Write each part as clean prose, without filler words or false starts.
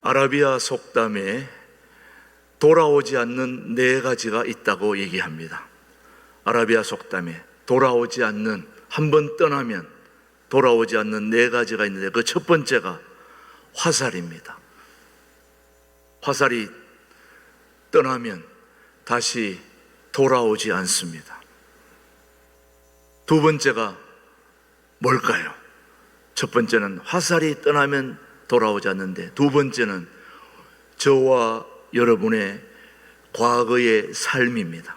아라비아 속담에 돌아오지 않는 네 가지가 있다고 얘기합니다. 아라비아 속담에 돌아오지 않는, 한번 떠나면 돌아오지 않는 네 가지가 있는데 그 첫 번째가 화살입니다. 화살이 떠나면 다시 돌아오지 않습니다. 두 번째가 뭘까요? 첫 번째는 화살이 떠나면 돌아오지 않는데, 두 번째는 저와 여러분의 과거의 삶입니다.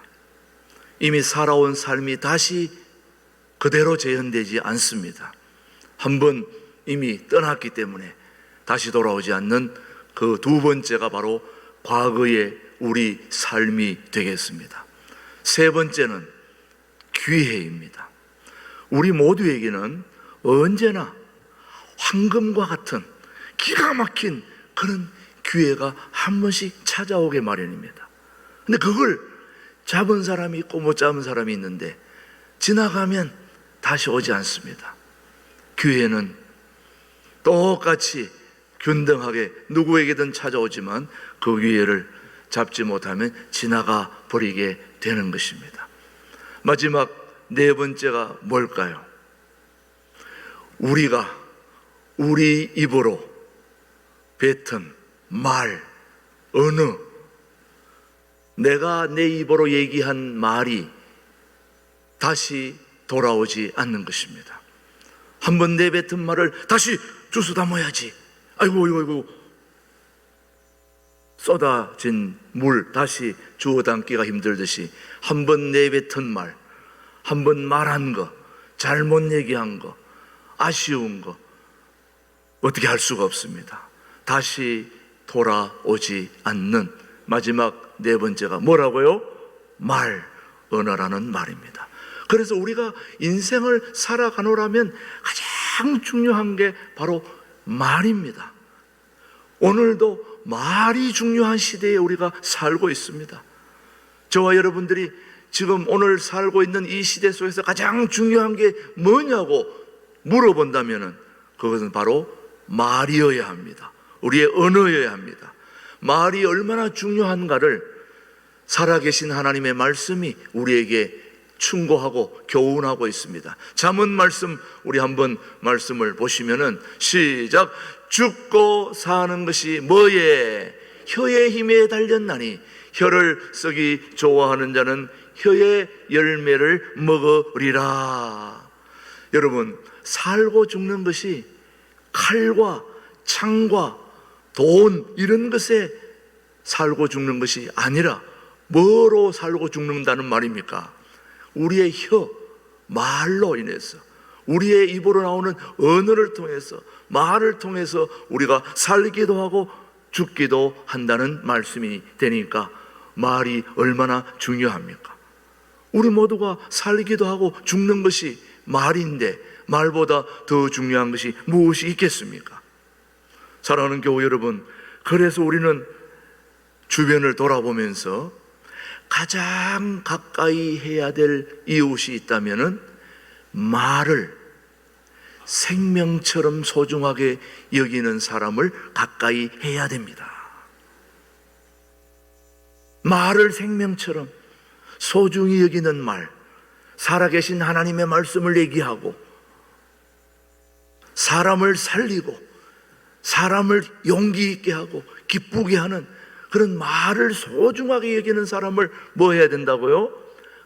이미 살아온 삶이 다시 그대로 재현되지 않습니다. 한번 이미 떠났기 때문에 다시 돌아오지 않는 그 두 번째가 바로 과거의 우리 삶이 되겠습니다. 세 번째는 기회입니다. 우리 모두에게는 언제나 황금과 같은 기가 막힌 그런 기회가 한 번씩 찾아오게 마련입니다. 근데 그걸 잡은 사람이 있고 못 잡은 사람이 있는데 지나가면 다시 오지 않습니다. 기회는 똑같이 균등하게 누구에게든 찾아오지만 그 기회를 잡지 못하면 지나가 버리게 되는 것입니다. 마지막 네 번째가 뭘까요? 우리가 우리 입으로 뱉은 말, 언어, 내가 내 입으로 얘기한 말이 다시 돌아오지 않는 것입니다. 한번 내뱉은 말을 다시 주워 담아야지. 아이고 쏟아진 물 다시 주워 담기가 힘들듯이 한번 내뱉은 말, 한번 말한 거, 잘못 얘기한 거, 아쉬운 거 어떻게 할 수가 없습니다. 다시 돌아오지 않는 마지막 네 번째가 뭐라고요? 말, 언어라는 말입니다. 그래서 우리가 인생을 살아가노라면 가장 중요한 게 바로 말입니다. 오늘도 말이 중요한 시대에 우리가 살고 있습니다. 저와 여러분들이 지금 오늘 살고 있는 이 시대 속에서 가장 중요한 게 뭐냐고 물어본다면 그것은 바로 말이어야 합니다. 우리의 언어여야 합니다. 말이 얼마나 중요한가를 살아계신 하나님의 말씀이 우리에게 충고하고 교훈하고 있습니다. 잠언 말씀 우리 한번 말씀을 보시면은 시작. 죽고 사는 것이 뭐에? 혀의 힘에 달렸나니 혀를 쓰기 좋아하는 자는 혀의 열매를 먹으리라. 여러분, 살고 죽는 것이 칼과 창과 돈 이런 것에 살고 죽는 것이 아니라 뭐로 살고 죽는다는 말입니까? 우리의 혀, 말로 인해서, 우리의 입으로 나오는 언어를 통해서, 말을 통해서 우리가 살기도 하고 죽기도 한다는 말씀이 되니까 말이 얼마나 중요합니까? 우리 모두가 살기도 하고 죽는 것이 말인데 말보다 더 중요한 것이 무엇이 있겠습니까? 사랑하는 교우 여러분, 그래서 우리는 주변을 돌아보면서 가장 가까이 해야 될 이웃이 있다면은 말을 생명처럼 소중하게 여기는 사람을 가까이 해야 됩니다. 말을 생명처럼 소중히 여기는 말, 살아계신 하나님의 말씀을 얘기하고 사람을 살리고 사람을 용기 있게 하고 기쁘게 하는 그런 말을 소중하게 여기는 사람을 뭐 해야 된다고요?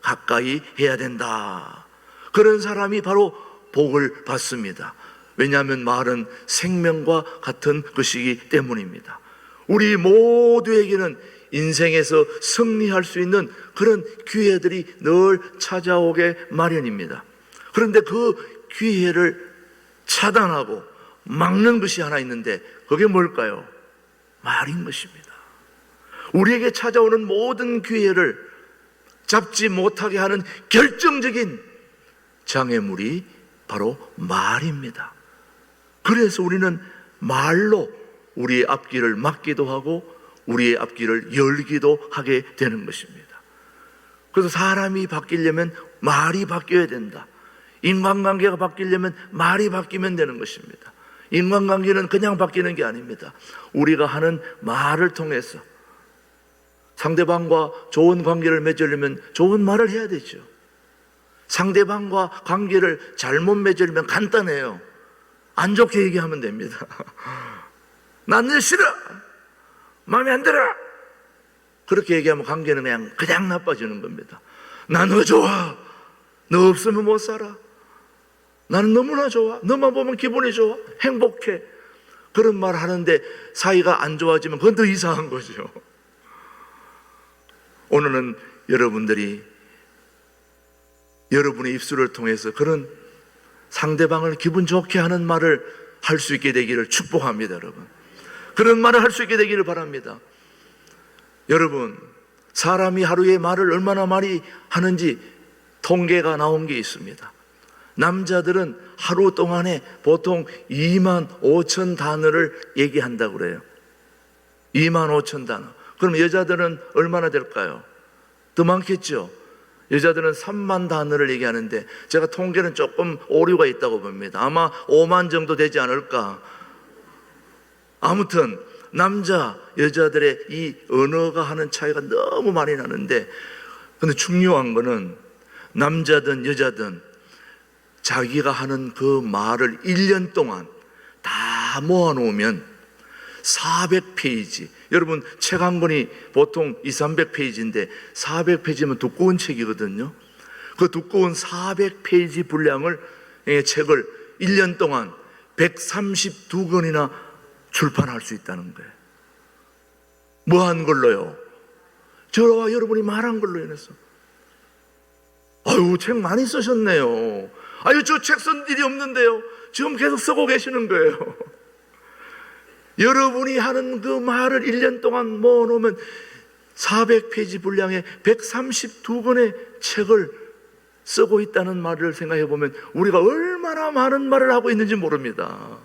가까이 해야 된다. 그런 사람이 바로 복을 받습니다. 왜냐하면 말은 생명과 같은 것이기 때문입니다. 우리 모두에게는 인생에서 승리할 수 있는 그런 기회들이 늘 찾아오게 마련입니다. 그런데 그 기회를 차단하고 막는 것이 하나 있는데 그게 뭘까요? 말인 것입니다. 우리에게 찾아오는 모든 기회를 잡지 못하게 하는 결정적인 장애물이 바로 말입니다. 그래서 우리는 말로 우리의 앞길을 막기도 하고 우리의 앞길을 열기도 하게 되는 것입니다. 그래서 사람이 바뀌려면 말이 바뀌어야 된다. 인간관계가 바뀌려면 말이 바뀌면 되는 것입니다. 인간관계는 그냥 바뀌는 게 아닙니다. 우리가 하는 말을 통해서 상대방과 좋은 관계를 맺으려면 좋은 말을 해야 되죠. 상대방과 관계를 잘못 맺으려면 간단해요. 안 좋게 얘기하면 됩니다. 난 너 싫어, 마음에 안 들어, 그렇게 얘기하면 관계는 그냥 나빠지는 겁니다. 나 너 좋아, 너 없으면 못 살아, 나는 너무나 좋아, 너만 보면 기분이 좋아, 행복해, 그런 말 하는데 사이가 안 좋아지면 그건 더 이상한 거죠. 오늘은 여러분들이 여러분의 입술을 통해서 그런 상대방을 기분 좋게 하는 말을 할 수 있게 되기를 축복합니다. 여러분, 그런 말을 할 수 있게 되기를 바랍니다. 여러분, 사람이 하루에 말을 얼마나 많이 하는지 통계가 나온 게 있습니다. 남자들은 하루 동안에 보통 25,000 단어를 얘기한다고 그래요. 25,000 단어. 그럼 여자들은 얼마나 될까요? 더 많겠죠. 여자들은 3만 단어를 얘기하는데 제가 통계는 조금 오류가 있다고 봅니다. 아마 5만 정도 되지 않을까. 아무튼 남자, 여자들의 이 언어가 하는 차이가 너무 많이 나는데, 근데 중요한 거는 남자든 여자든 자기가 하는 그 말을 1년 동안 다 모아놓으면 400페이지, 여러분 책 한 권이 보통 200~300페이지인데 400페이지면 두꺼운 책이거든요. 그 두꺼운 400페이지 분량을 책을 1년 동안 132권이나 출판할 수 있다는 거예요. 뭐 한 걸로요? 저와 여러분이 말한 걸로 인해서. 아유, 책 많이 쓰셨네요. 아유, 저 책 쓴 일이 없는데요. 지금 계속 쓰고 계시는 거예요. 여러분이 하는 그 말을 1년 동안 모아놓으면 400페이지 분량의 132권의 책을 쓰고 있다는 말을 생각해 보면 우리가 얼마나 많은 말을 하고 있는지 모릅니다.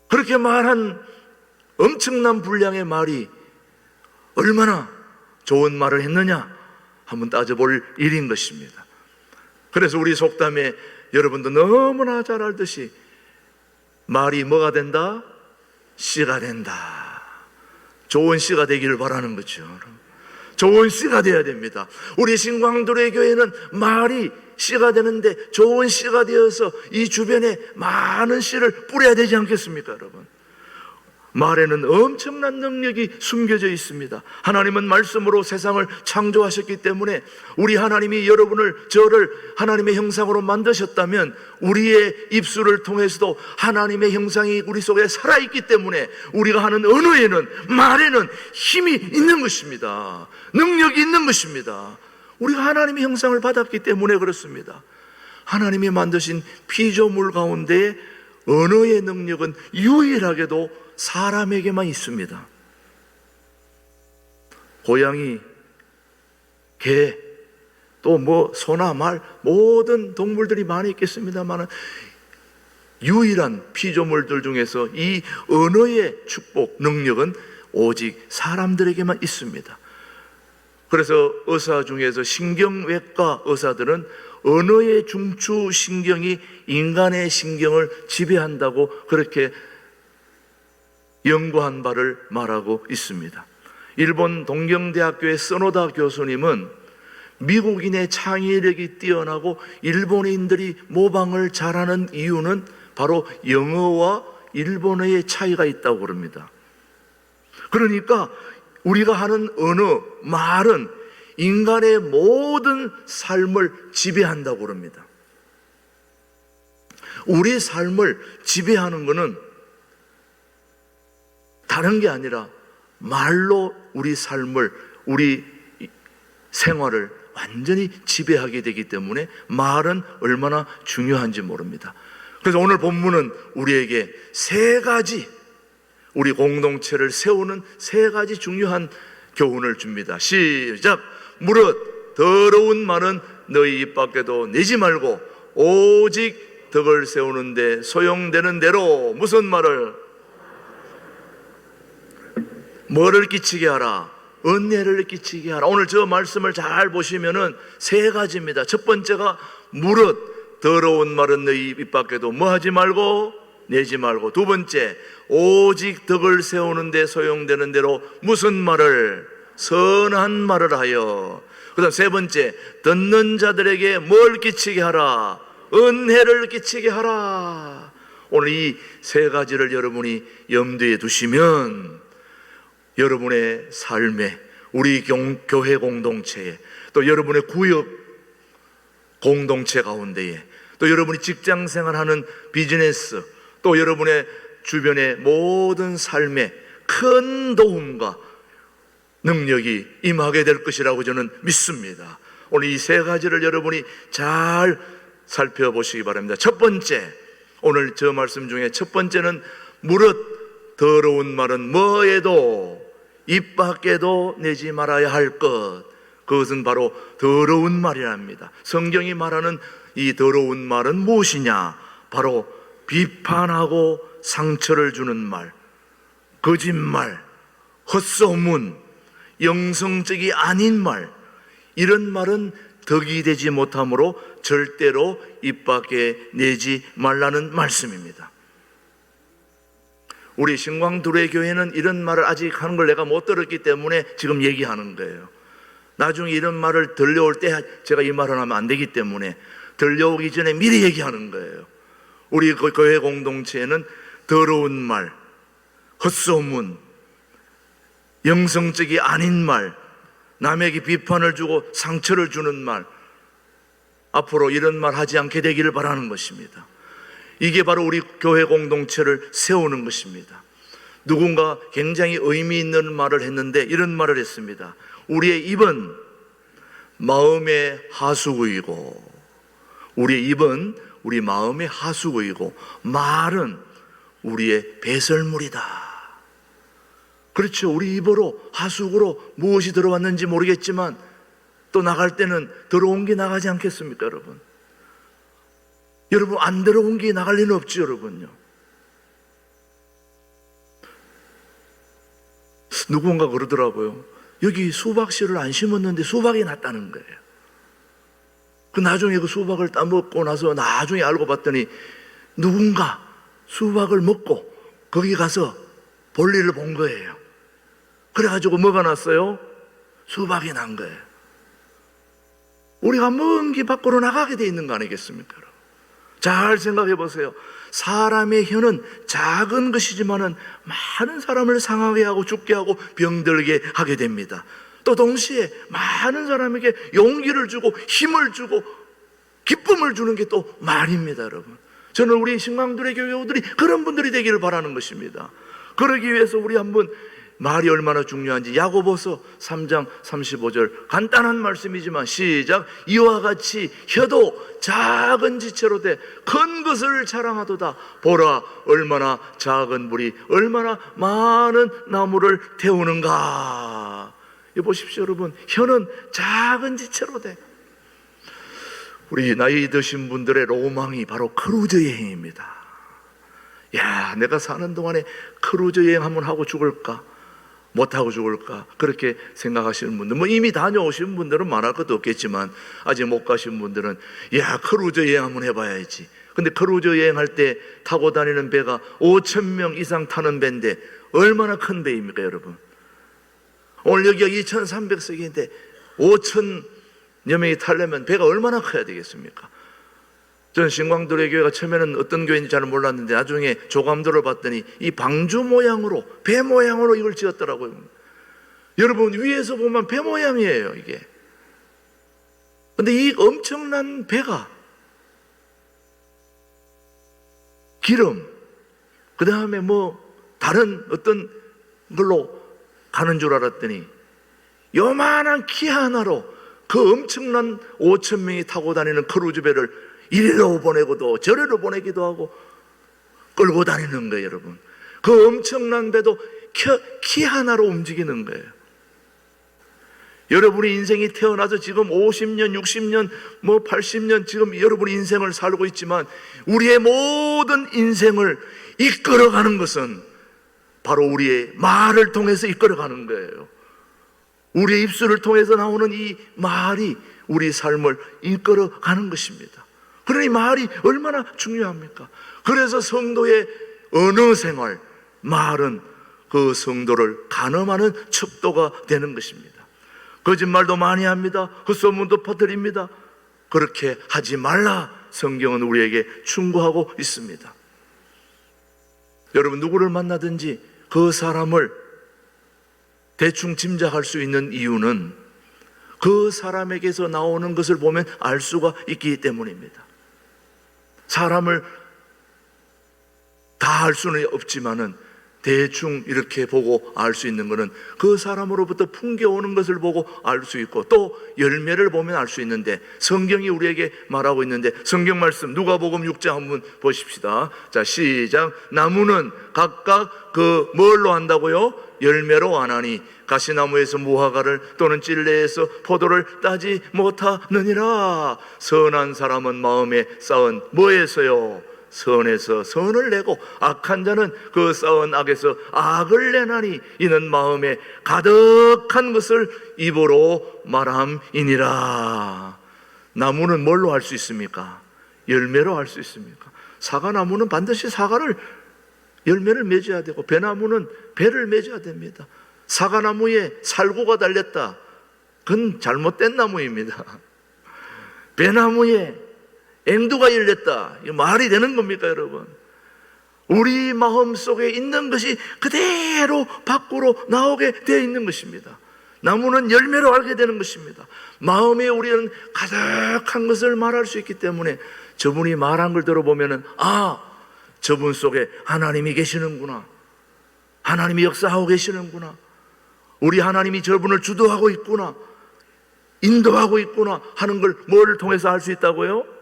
그렇게 말한 엄청난 분량의 말이 얼마나 좋은 말을 했느냐 한번 따져볼 일인 것입니다. 그래서 우리 속담에 여러분도 너무나 잘 알듯이 말이 뭐가 된다? 씨가 된다. 좋은 씨가 되기를 바라는 거죠. 좋은 씨가 되어야 됩니다. 우리 신광도래 교회는 말이 씨가 되는데 좋은 씨가 되어서 이 주변에 많은 씨를 뿌려야 되지 않겠습니까, 여러분? 말에는 엄청난 능력이 숨겨져 있습니다. 하나님은 말씀으로 세상을 창조하셨기 때문에 우리 하나님이 여러분을, 저를 하나님의 형상으로 만드셨다면 우리의 입술을 통해서도 하나님의 형상이 우리 속에 살아있기 때문에 우리가 하는 언어에는, 말에는 힘이 있는 것입니다. 능력이 있는 것입니다. 우리가 하나님의 형상을 받았기 때문에 그렇습니다. 하나님이 만드신 피조물 가운데 언어의 능력은 유일하게도 사람에게만 있습니다. 고양이, 개, 또 뭐 소나 말, 모든 동물들이 많이 있겠습니다만 유일한 피조물들 중에서 이 언어의 축복, 능력은 오직 사람들에게만 있습니다. 그래서 의사 중에서 신경외과 의사들은 언어의 중추 신경이 인간의 신경을 지배한다고 그렇게 연구한 바를 말하고 있습니다. 일본 동경대학교의 서노다 교수님은 미국인의 창의력이 뛰어나고 일본인들이 모방을 잘하는 이유는 바로 영어와 일본어의 차이가 있다고 그럽니다. 그러니까 우리가 하는 언어, 말은 인간의 모든 삶을 지배한다고 그럽니다. 우리 삶을 지배하는 것은 다른 게 아니라 말로 우리 삶을, 우리 생활을 완전히 지배하게 되기 때문에 말은 얼마나 중요한지 모릅니다. 그래서 오늘 본문은 우리에게 세 가지, 우리 공동체를 세우는 세 가지 중요한 교훈을 줍니다. 시작! 무릇 더러운 말은 너희 입 밖에도 내지 말고 오직 덕을 세우는데 소용되는 대로. 무슨 말을? 뭐를 끼치게 하라? 은혜를 끼치게 하라. 오늘 저 말씀을 잘 보시면은 세 가지입니다. 첫 번째가 무릇 더러운 말은 너희 입 밖에도 뭐 하지 말고 내지 말고. 두 번째, 오직 덕을 세우는 데 소용되는 대로 무슨 말을? 선한 말을 하여. 그 다음 세 번째, 듣는 자들에게 뭘 끼치게 하라? 은혜를 끼치게 하라. 오늘 이 세 가지를 여러분이 염두에 두시면 여러분의 삶에, 우리 교회 공동체에, 또 여러분의 구역 공동체 가운데에, 또 여러분이 직장 생활하는 비즈니스, 또 여러분의 주변의 모든 삶에 큰 도움과 능력이 임하게 될 것이라고 저는 믿습니다. 오늘 이 세 가지를 여러분이 잘 살펴보시기 바랍니다. 첫 번째, 오늘 저 말씀 중에 첫 번째는 무릇 더러운 말은 뭐에도 입 밖에도 내지 말아야 할 것. 그것은 바로 더러운 말이랍니다. 성경이 말하는 이 더러운 말은 무엇이냐? 바로 비판하고 상처를 주는 말, 거짓말, 헛소문, 영성적이 아닌 말, 이런 말은 덕이 되지 못하므로 절대로 입 밖에 내지 말라는 말씀입니다. 우리 신광두레 교회는 이런 말을 아직 하는 걸 내가 못 들었기 때문에 지금 얘기하는 거예요. 나중에 이런 말을 들려올 때 제가 이 말을 하면 안 되기 때문에 들려오기 전에 미리 얘기하는 거예요. 우리 교회 공동체에는 더러운 말, 헛소문, 영성적이 아닌 말, 남에게 비판을 주고 상처를 주는 말, 앞으로 이런 말 하지 않게 되기를 바라는 것입니다. 이게 바로 우리 교회 공동체를 세우는 것입니다. 누군가 굉장히 의미 있는 말을 했는데 이런 말을 했습니다. 우리의 입은 마음의 하수구이고, 우리의 입은 우리 마음의 하수구이고, 말은 우리의 배설물이다. 그렇죠. 우리 입으로, 하수구로 무엇이 들어왔는지 모르겠지만 또 나갈 때는 들어온 게 나가지 않겠습니까, 여러분? 여러분, 안 들어온 게 나갈 리는 없죠, 여러분요. 누군가 그러더라고요. 여기 수박씨를 안 심었는데 수박이 났다는 거예요. 그 나중에 그 수박을 따먹고 나서 나중에 알고 봤더니 누군가 수박을 먹고 거기 가서 볼일을 본 거예요. 그래가지고 뭐가 났어요? 수박이 난 거예요. 우리가 먼 길 밖으로 나가게 돼 있는 거 아니겠습니까? 잘 생각해 보세요. 사람의 혀는 작은 것이지만은 많은 사람을 상하게 하고 죽게 하고 병들게 하게 됩니다. 또 동시에 많은 사람에게 용기를 주고 힘을 주고 기쁨을 주는 게 또 말입니다, 여러분. 저는 우리 신광두레 교회들이 그런 분들이 되기를 바라는 것입니다. 그러기 위해서 우리 한번 말이 얼마나 중요한지 야고보서 3장 35절 간단한 말씀이지만 시작. 이와 같이 혀도 작은 지체로 돼 큰 것을 자랑하도다. 보라 얼마나 작은 불이 얼마나 많은 나무를 태우는가. 보십시오, 여러분. 혀는 작은 지체로 돼. 우리 나이 드신 분들의 로망이 바로 크루즈 여행입니다. 야, 내가 사는 동안에 크루즈 여행 한번 하고 죽을까? 못하고 죽을까? 그렇게 생각하시는 분들, 뭐 이미 다녀오신 분들은 말할 것도 없겠지만 아직 못 가신 분들은 야, 크루즈 여행 한번 해봐야지. 근데 크루즈 여행할 때 타고 다니는 배가 5,000명 이상 타는 배인데 얼마나 큰 배입니까, 여러분? 오늘 여기가 2,300석인데 5,000여 명이 타려면 배가 얼마나 커야 되겠습니까? 전 신광두레 교회가 처음에는 어떤 교회인지 잘 몰랐는데 나중에 조감도를 봤더니 이 방주 모양으로, 배 모양으로 이걸 지었더라고요. 여러분, 위에서 보면 배 모양이에요, 이게. 근데 이 엄청난 배가 기름, 그 다음에 뭐 다른 어떤 걸로 가는 줄 알았더니 요만한 키 하나로 그 엄청난 5,000명이 타고 다니는 크루즈배를 이리로 보내고도 저리로 보내기도 하고 끌고 다니는 거예요, 여러분. 그 엄청난 배도 키 하나로 움직이는 거예요. 여러분의 인생이 태어나서 지금 50년, 60년, 뭐 80년 지금 여러분의 인생을 살고 있지만 우리의 모든 인생을 이끌어가는 것은 바로 우리의 말을 통해서 이끌어가는 거예요. 우리의 입술을 통해서 나오는 이 말이 우리 삶을 이끌어가는 것입니다. 그러니 말이 얼마나 중요합니까? 그래서 성도의 언어 생활, 말은 그 성도를 간음하는 척도가 되는 것입니다. 거짓말도 많이 합니다. 헛소문도 퍼뜨립니다. 그렇게 하지 말라 성경은 우리에게 충고하고 있습니다. 여러분, 누구를 만나든지 그 사람을 대충 짐작할 수 있는 이유는 그 사람에게서 나오는 것을 보면 알 수가 있기 때문입니다. 사람을 다 알 수는 없지만은 대충 이렇게 보고 알 수 있는 것은 그 사람으로부터 풍겨오는 것을 보고 알 수 있고, 또 열매를 보면 알 수 있는데, 성경이 우리에게 말하고 있는데, 성경 말씀 누가복음 6장 한번 보십시다. 자, 시작. 나무는 각각 그 뭘로 한다고요? 열매로 안하니 가시나무에서 무화과를 또는 찔레에서 포도를 따지 못하느니라. 선한 사람은 마음에 쌓은 뭐에서요? 선에서 선을 내고, 악한 자는 그 쌓은 악에서 악을 내나니 이는 마음에 가득한 것을 입으로 말함이니라. 나무는 뭘로 할 수 있습니까? 열매로 할 수 있습니까? 사과나무는 반드시 사과를 열매를 맺어야 되고, 배나무는 배를 맺어야 됩니다. 사과나무에 살구가 달렸다, 그건 잘못된 나무입니다. 배나무에 앵두가 열렸다, 이거 말이 되는 겁니까, 여러분? 우리 마음 속에 있는 것이 그대로 밖으로 나오게 되어 있는 것입니다. 나무는 열매로 알게 되는 것입니다. 마음에 우리는 가득한 것을 말할 수 있기 때문에 저분이 말한 걸 들어보면은, 아, 저분 속에 하나님이 계시는구나, 하나님이 역사하고 계시는구나, 우리 하나님이 저분을 주도하고 있구나, 인도하고 있구나 하는 걸 뭘 통해서 알 수 있다고요?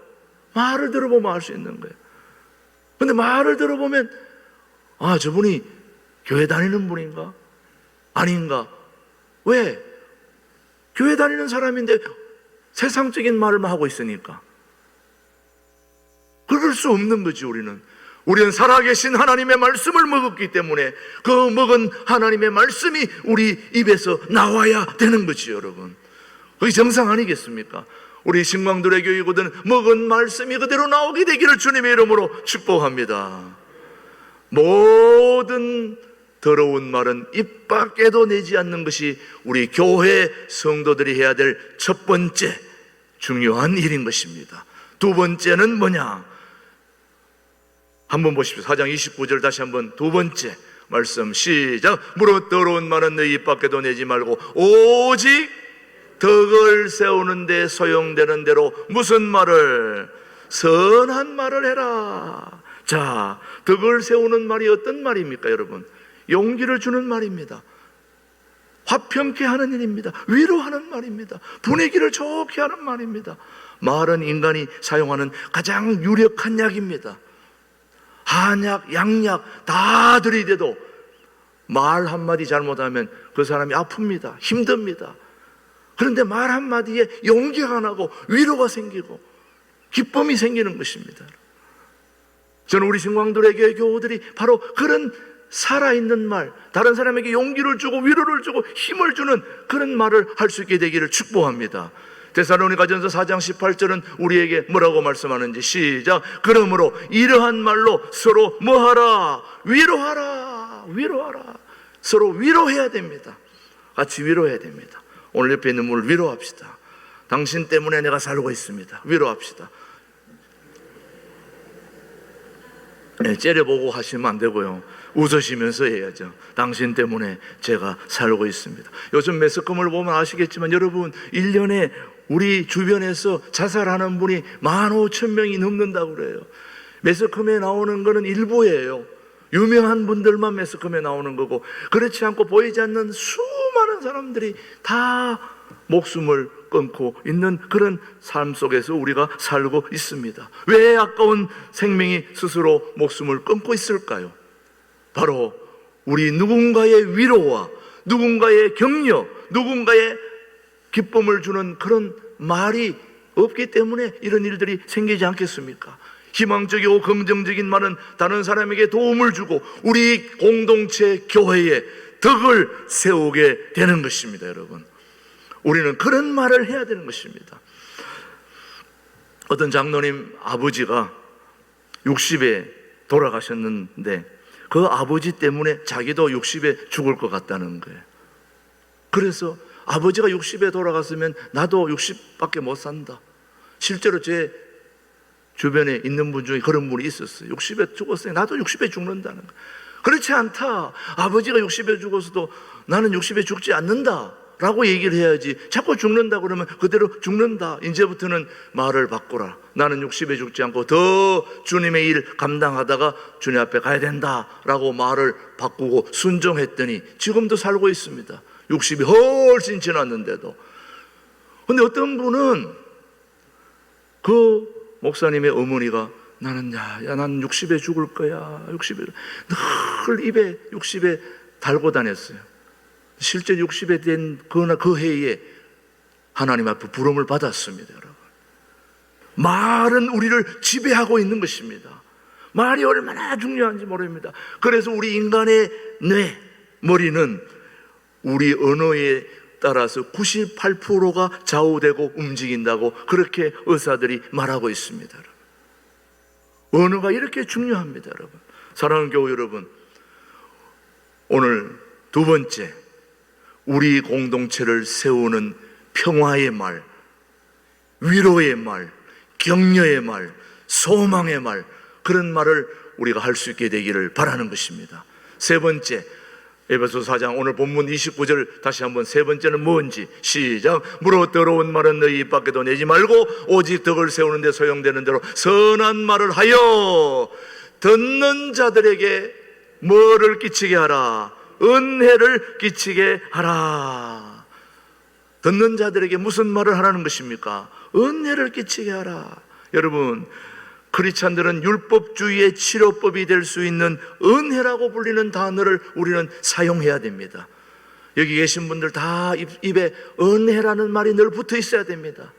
말을 들어보면 알 수 있는 거예요. 근데 말을 들어보면, 아, 저분이 교회 다니는 분인가? 아닌가? 왜? 교회 다니는 사람인데 세상적인 말을만 하고 있으니까. 그럴 수 없는 거지. 우리는 살아계신 하나님의 말씀을 먹었기 때문에 그 먹은 하나님의 말씀이 우리 입에서 나와야 되는 거지, 여러분. 그게 정상 아니겠습니까? 우리 신광들의 교회거든 먹은 말씀이 그대로 나오게 되기를 주님의 이름으로 축복합니다. 모든 더러운 말은 입 밖에도 내지 않는 것이 우리 교회 성도들이 해야 될 첫 번째 중요한 일인 것입니다. 두 번째는 뭐냐? 한번 보십시오. 4장 29절 다시 한번, 두 번째 말씀 시작. 무릇 더러운 말은 너희 입 밖에도 내지 말고 오직 덕을 세우는데 소용되는 대로 무슨 말을? 선한 말을 해라. 자, 덕을 세우는 말이 어떤 말입니까, 여러분? 용기를 주는 말입니다. 화평케 하는 일입니다. 위로하는 말입니다. 분위기를 좋게 하는 말입니다. 말은 인간이 사용하는 가장 유력한 약입니다. 한약, 양약 다 들이대도 말 한마디 잘못하면 그 사람이 아픕니다. 힘듭니다. 그런데 말 한마디에 용기가 나고 위로가 생기고 기쁨이 생기는 것입니다. 저는 우리 신광들의 교회 교우들이 바로 그런 살아있는 말, 다른 사람에게 용기를 주고 위로를 주고 힘을 주는 그런 말을 할 수 있게 되기를 축복합니다. 데살로니가전서 4장 18절은 우리에게 뭐라고 말씀하는지 시작. 그러므로 이러한 말로 서로 뭐하라? 위로하라. 위로하라. 서로 위로해야 됩니다. 같이 위로해야 됩니다. 오늘 옆에 있는 분을 위로합시다. 당신 때문에 내가 살고 있습니다. 위로합시다. 네, 째려보고 하시면 안 되고요. 웃으시면서 해야죠. 당신 때문에 제가 살고 있습니다. 요즘 매스컴을 보면 아시겠지만 여러분, 1년에 우리 주변에서 자살하는 분이 15,000명이 넘는다고 그래요. 매스컴에 나오는 거는 일부예요. 유명한 분들만 매스컴에 나오는 거고, 그렇지 않고 보이지 않는 수많은 사람들이 다 목숨을 끊고 있는 그런 삶 속에서 우리가 살고 있습니다. 왜 아까운 생명이 스스로 목숨을 끊고 있을까요? 바로 우리 누군가의 위로와 누군가의 격려, 누군가의 기쁨을 주는 그런 말이 없기 때문에 이런 일들이 생기지 않겠습니까? 희망적이고 긍정적인 말은 다른 사람에게 도움을 주고 우리 공동체 교회에 덕을 세우게 되는 것입니다. 여러분, 우리는 그런 말을 해야 되는 것입니다. 어떤 장로님 아버지가 60에 돌아가셨는데 그 아버지 때문에 자기도 60에 죽을 것 같다는 거예요. 그래서 아버지가 60에 돌아갔으면 나도 60밖에 못 산다. 실제로 제 주변에 있는 분 중에 그런 분이 있었어요. 60에 죽었으니 나도 60에 죽는다는 거예요. 그렇지 않다. 아버지가 60에 죽었어도 나는 60에 죽지 않는다 라고 얘기를 해야지. 자꾸 죽는다 그러면 그대로 죽는다. 이제부터는 말을 바꾸라. 나는 60에 죽지 않고 더 주님의 일 감당하다가 주님 앞에 가야 된다 라고 말을 바꾸고 순종했더니 지금도 살고 있습니다. 60이 훨씬 지났는데도. 근데 어떤 분은 그 목사님의 어머니가 난 60에 죽을 거야. 60에 늘 입에 60에 달고 다녔어요. 실제 60에 된 그 해에 하나님 앞에 부름을 받았습니다, 여러분. 말은 우리를 지배하고 있는 것입니다. 말이 얼마나 중요한지 모릅니다. 그래서 우리 인간의 뇌, 머리는 우리 언어에 따라서 98%가 좌우되고 움직인다고 그렇게 의사들이 말하고 있습니다, 여러분. 언어가 이렇게 중요합니다, 여러분. 사랑하는 교우 여러분, 오늘 두 번째, 우리 공동체를 세우는 평화의 말, 위로의 말, 격려의 말, 소망의 말, 그런 말을 우리가 할 수 있게 되기를 바라는 것입니다. 세 번째, 에베소서 4장 오늘 본문 29절 다시 한번 세 번째는 뭔지 시작. 무릇 더러운 말은 너희 입 밖에도 내지 말고 오직 덕을 세우는 데 소용되는 대로 선한 말을 하여 듣는 자들에게 뭐를 끼치게 하라? 은혜를 끼치게 하라. 듣는 자들에게 무슨 말을 하라는 것입니까? 은혜를 끼치게 하라. 여러분, 크리스찬들은 율법주의의 치료법이 될 수 있는 은혜라고 불리는 단어를 우리는 사용해야 됩니다. 여기 계신 분들 다 입에 은혜라는 말이 늘 붙어 있어야 됩니다.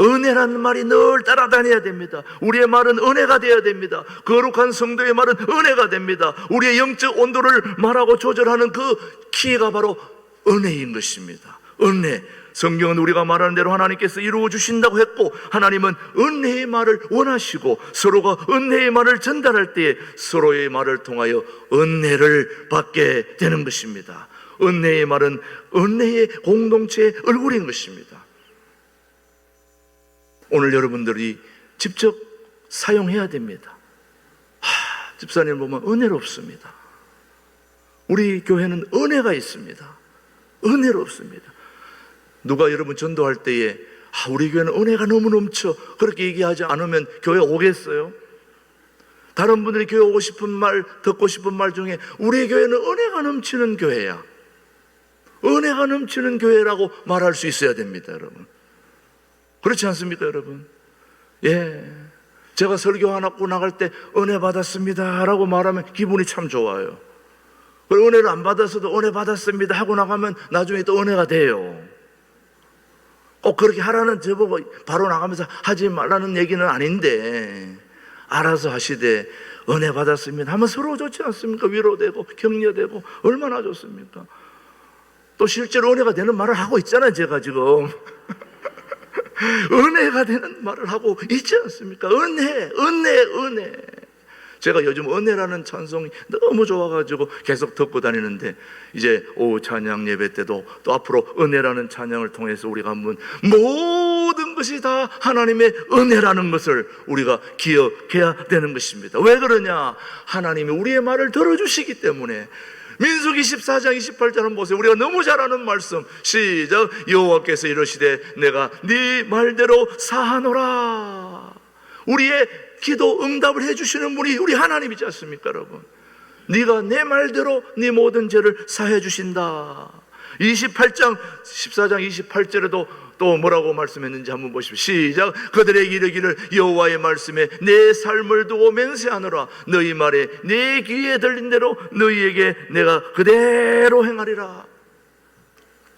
은혜라는 말이 늘 따라다녀야 됩니다. 우리의 말은 은혜가 되어야 됩니다. 거룩한 성도의 말은 은혜가 됩니다. 우리의 영적 온도를 말하고 조절하는 그 키가 바로 은혜인 것입니다. 은혜. 성경은 우리가 말하는 대로 하나님께서 이루어 주신다고 했고, 하나님은 은혜의 말을 원하시고 서로가 은혜의 말을 전달할 때에 서로의 말을 통하여 은혜를 받게 되는 것입니다. 은혜의 말은 은혜의 공동체의 얼굴인 것입니다. 오늘 여러분들이 직접 사용해야 됩니다. 집사님 보면 은혜롭습니다. 우리 교회는 은혜가 있습니다. 은혜롭습니다. 누가 여러분 전도할 때에 우리 교회는 은혜가 너무 넘쳐, 그렇게 얘기하지 않으면 교회 오겠어요? 다른 분들이 교회 오고 싶은 말, 듣고 싶은 말 중에 우리 교회는 은혜가 넘치는 교회야, 은혜가 넘치는 교회라고 말할 수 있어야 됩니다, 여러분. 그렇지 않습니까, 여러분? 예, 제가 설교 하나 하고 나갈 때 은혜 받았습니다 라고 말하면 기분이 참 좋아요. 그리고 은혜를 안 받았어도 은혜 받았습니다 하고 나가면 나중에 또 은혜가 돼요. 꼭 그렇게 하라는 저보고 바로 나가면서 하지 말라는 얘기는 아닌데, 알아서 하시되 은혜 받았습니다 하면 서로 좋지 않습니까? 위로되고 격려되고 얼마나 좋습니까? 또 실제로 은혜가 되는 말을 하고 있잖아요, 제가 지금. 은혜가 되는 말을 하고 있지 않습니까? 은혜. 제가 요즘 은혜라는 찬송이 너무 좋아가지고 계속 듣고 다니는데, 이제 오후 찬양 예배 때도 또 앞으로 은혜라는 찬양을 통해서 우리가 한번 모든 것이 다 하나님의 은혜라는 것을 우리가 기억해야 되는 것입니다. 왜 그러냐? 하나님이 우리의 말을 들어주시기 때문에. 민수기 14장 28절 한번 보세요. 우리가 너무 잘 아는 말씀, 시작. 여호와께서 이르시되 내가 네 말대로 사하노라. 우리의 기도 응답을 해주시는 분이 우리 하나님이지 않습니까, 여러분? 네가 내 말대로 네 모든 죄를 사해 주신다. 14장 28절에도 또 뭐라고 말씀했는지 한번 보십시오. 시작. 그들에게 이르기를 여호와의 말씀에 내 삶을 두고 맹세하노라. 너희 말에 내 귀에 들린 대로 너희에게 내가 그대로 행하리라.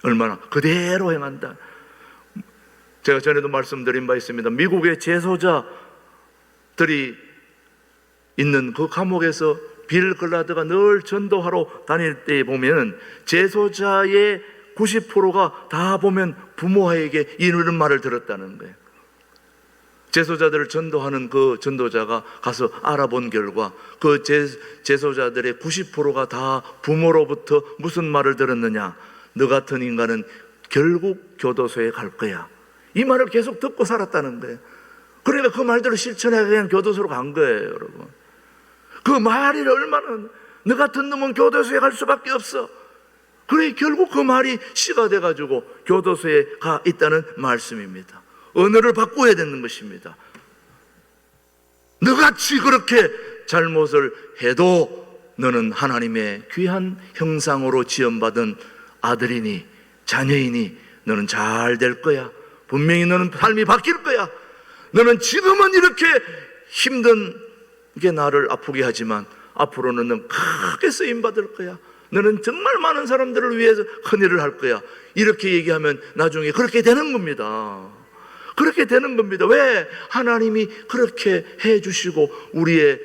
얼마나 그대로 행한다. 제가 전에도 말씀드린 바 있습니다. 미국의 재소자들이 있는 그 감옥에서 빌 글라드가 늘 전도하러 다닐 때 보면 재소자의 90%가 다 보면 부모에게 이런 말을 들었다는 거예요. 제소자들을 전도하는 그 전도자가 가서 알아본 결과 그 제소자들의 90%가 다 부모로부터 무슨 말을 들었느냐? 너 같은 인간은 결국 교도소에 갈 거야. 이 말을 계속 듣고 살았다는 거예요. 그러니까 그 말대로 실천해 그냥 교도소로 간 거예요, 여러분. 그 말이 얼마나, 너 같은 놈은 교도소에 갈 수밖에 없어. 그래 결국 그 말이 씨가 돼가지고 교도소에 가 있다는 말씀입니다. 언어를 바꿔야 되는 것입니다. 너같이 그렇게 잘못을 해도 너는 하나님의 귀한 형상으로 지음받은 아들이니 자녀이니 너는 잘 될 거야. 분명히 너는 삶이 바뀔 거야. 너는 지금은 이렇게 힘든 게 나를 아프게 하지만 앞으로는 너는 크게 쓰임받을 거야. 너는 정말 많은 사람들을 위해서 큰일을 할 거야. 이렇게 얘기하면 나중에 그렇게 되는 겁니다. 그렇게 되는 겁니다. 왜? 하나님이 그렇게 해주시고 우리의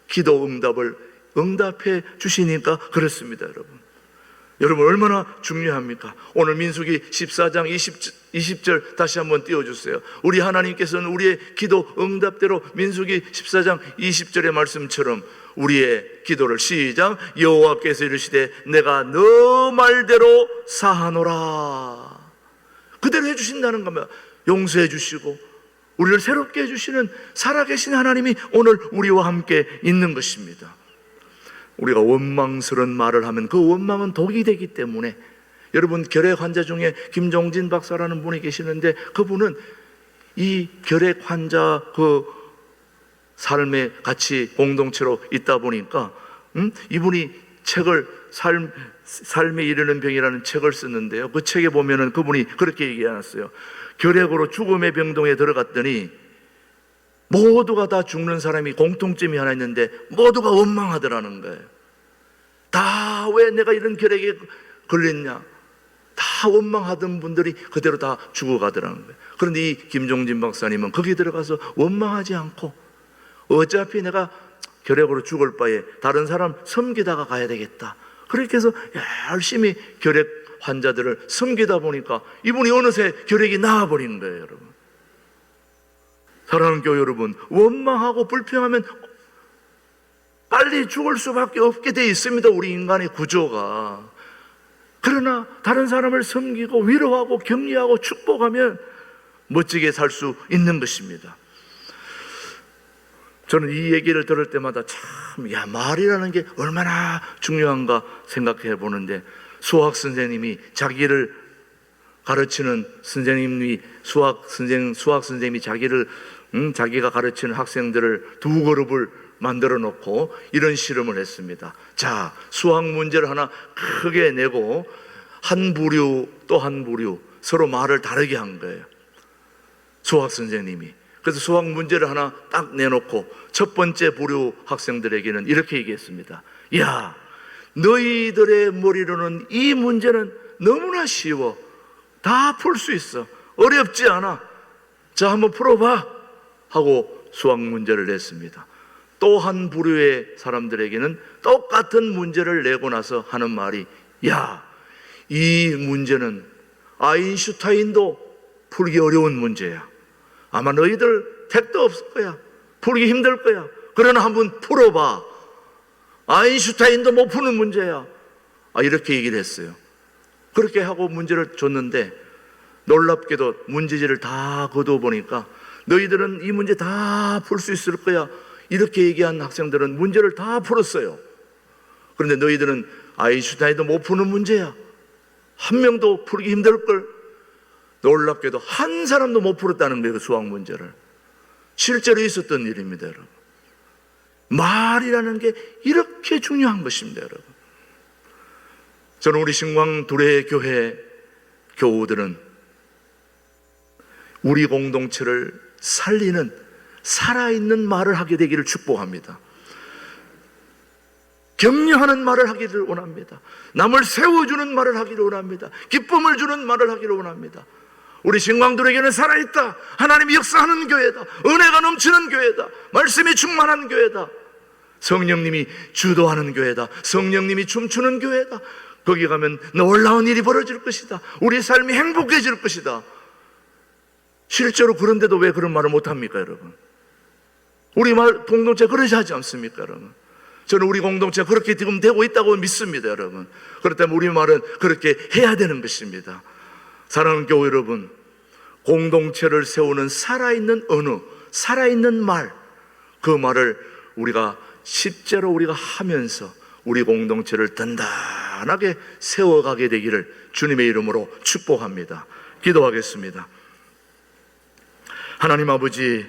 기도 응답을 응답해 주시니까 그렇습니다, 여러분. 여러분 얼마나 중요합니까? 오늘 민수기 14장 20절 다시 한번 띄워주세요. 우리 하나님께서는 우리의 기도 응답대로 민수기 14장 20절의 말씀처럼 우리의 기도를 시작. 여호와께서 이르시되 내가 너 말대로 사하노라. 그대로 해주신다는 겁니다. 용서해 주시고 우리를 새롭게 해주시는 살아계신 하나님이 오늘 우리와 함께 있는 것입니다. 우리가 원망스러운 말을 하면 그 원망은 독이 되기 때문에, 여러분 결핵 환자 중에 김종진 박사라는 분이 계시는데 그분은 이 결핵 환자 그 삶에 같이 공동체로 있다 보니까 이분이 책을 삶에 이르는 병이라는 책을 쓰는데요. 그 책에 보면은 그분이 그렇게 얘기해놨어요. 결핵으로 죽음의 병동에 들어갔더니 모두가 다 죽는 사람이 공통점이 하나 있는데 모두가 원망하더라는 거예요. 다 왜 내가 이런 결핵에 걸렸냐? 다 원망하던 분들이 그대로 다 죽어가더라는 거예요. 그런데 이 김종진 박사님은 거기 들어가서 원망하지 않고 어차피 내가 결핵으로 죽을 바에 다른 사람 섬기다가 가야 되겠다. 그렇게 해서 열심히 결핵 환자들을 섬기다 보니까 이분이 어느새 결핵이 나아버리는 거예요, 여러분. 사랑하는 교회 여러분, 원망하고 불평하면 빨리 죽을 수밖에 없게 돼 있습니다, 우리 인간의 구조가. 그러나 다른 사람을 섬기고 위로하고 격려하고 축복하면 멋지게 살 수 있는 것입니다. 저는 이 얘기를 들을 때마다 참, 말이라는 게 얼마나 중요한가 생각해 보는데, 수학 선생님이 자기를 가르치는 선생님이 수학 선생님이 자기가 가르치는 학생들을 두 그룹을 만들어 놓고 이런 실험을 했습니다. 자, 수학 문제를 하나 크게 내고 한 부류 또 한 부류 서로 말을 다르게 한 거예요, 수학 선생님이. 그래서 수학 문제를 하나 딱 내놓고 첫 번째 부류 학생들에게는 이렇게 얘기했습니다. 야, 너희들의 머리로는 이 문제는 너무나 쉬워. 다 풀 수 있어. 어렵지 않아. 자, 한번 풀어봐 하고 수학 문제를 냈습니다. 또 한 부류의 사람들에게는 똑같은 문제를 내고 나서 하는 말이, 야, 이 문제는 아인슈타인도 풀기 어려운 문제야. 아마 너희들 택도 없을 거야. 풀기 힘들 거야. 그러나 한번 풀어봐. 아인슈타인도 못 푸는 문제야. 이렇게 얘기를 했어요. 그렇게 하고 문제를 줬는데 놀랍게도 문제지를 다 거두어 보니까 너희들은 이 문제 다 풀 수 있을 거야. 이렇게 얘기한 학생들은 문제를 다 풀었어요. 그런데 너희들은 아인슈타인도 못 푸는 문제야. 한 명도 풀기 힘들걸. 놀랍게도 한 사람도 못 풀었다는 거예요, 그 수학 문제를. 실제로 있었던 일입니다, 여러분. 말이라는 게 이렇게 중요한 것입니다, 여러분. 저는 우리 신광 두레 교회 교우들은 우리 공동체를 살리는 살아있는 말을 하게 되기를 축복합니다. 격려하는 말을 하기를 원합니다. 남을 세워주는 말을 하기를 원합니다. 기쁨을 주는 말을 하기를 원합니다. 우리 신광들에게는 살아있다. 하나님이 역사하는 교회다. 은혜가 넘치는 교회다. 말씀이 충만한 교회다. 성령님이 주도하는 교회다. 성령님이 춤추는 교회다. 거기 가면 놀라운 일이 벌어질 것이다. 우리 삶이 행복해질 것이다. 실제로 그런데도 왜 그런 말을 못합니까, 여러분? 우리 공동체 그러지 하지 않습니까, 여러분? 저는 우리 공동체가 그렇게 지금 되고 있다고 믿습니다, 여러분. 그렇다면 우리 말은 그렇게 해야 되는 것입니다. 사랑하는 교회 여러분, 공동체를 세우는 살아있는 언어, 살아있는 말, 그 말을 우리가 실제로 우리가 하면서 우리 공동체를 단단하게 세워가게 되기를 주님의 이름으로 축복합니다. 기도하겠습니다. 하나님 아버지,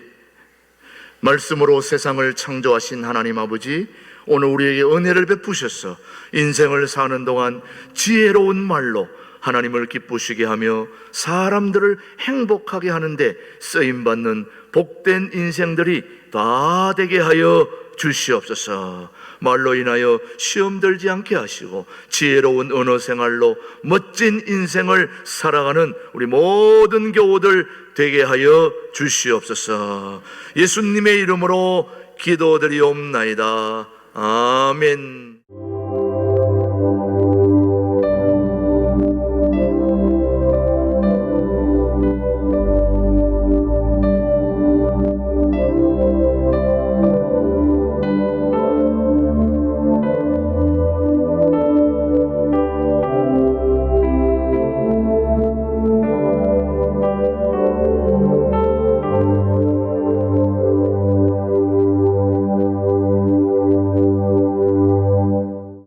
말씀으로 세상을 창조하신 하나님 아버지, 오늘 우리에게 은혜를 베푸셔서 인생을 사는 동안 지혜로운 말로 하나님을 기쁘시게 하며 사람들을 행복하게 하는데 쓰임받는 복된 인생들이 다 되게 하여 주시옵소서. 말로 인하여 시험 들지 않게 하시고 지혜로운 언어 생활로 멋진 인생을 살아가는 우리 모든 교우들 되게 하여 주시옵소서. 예수님의 이름으로 기도드리옵나이다. 아멘.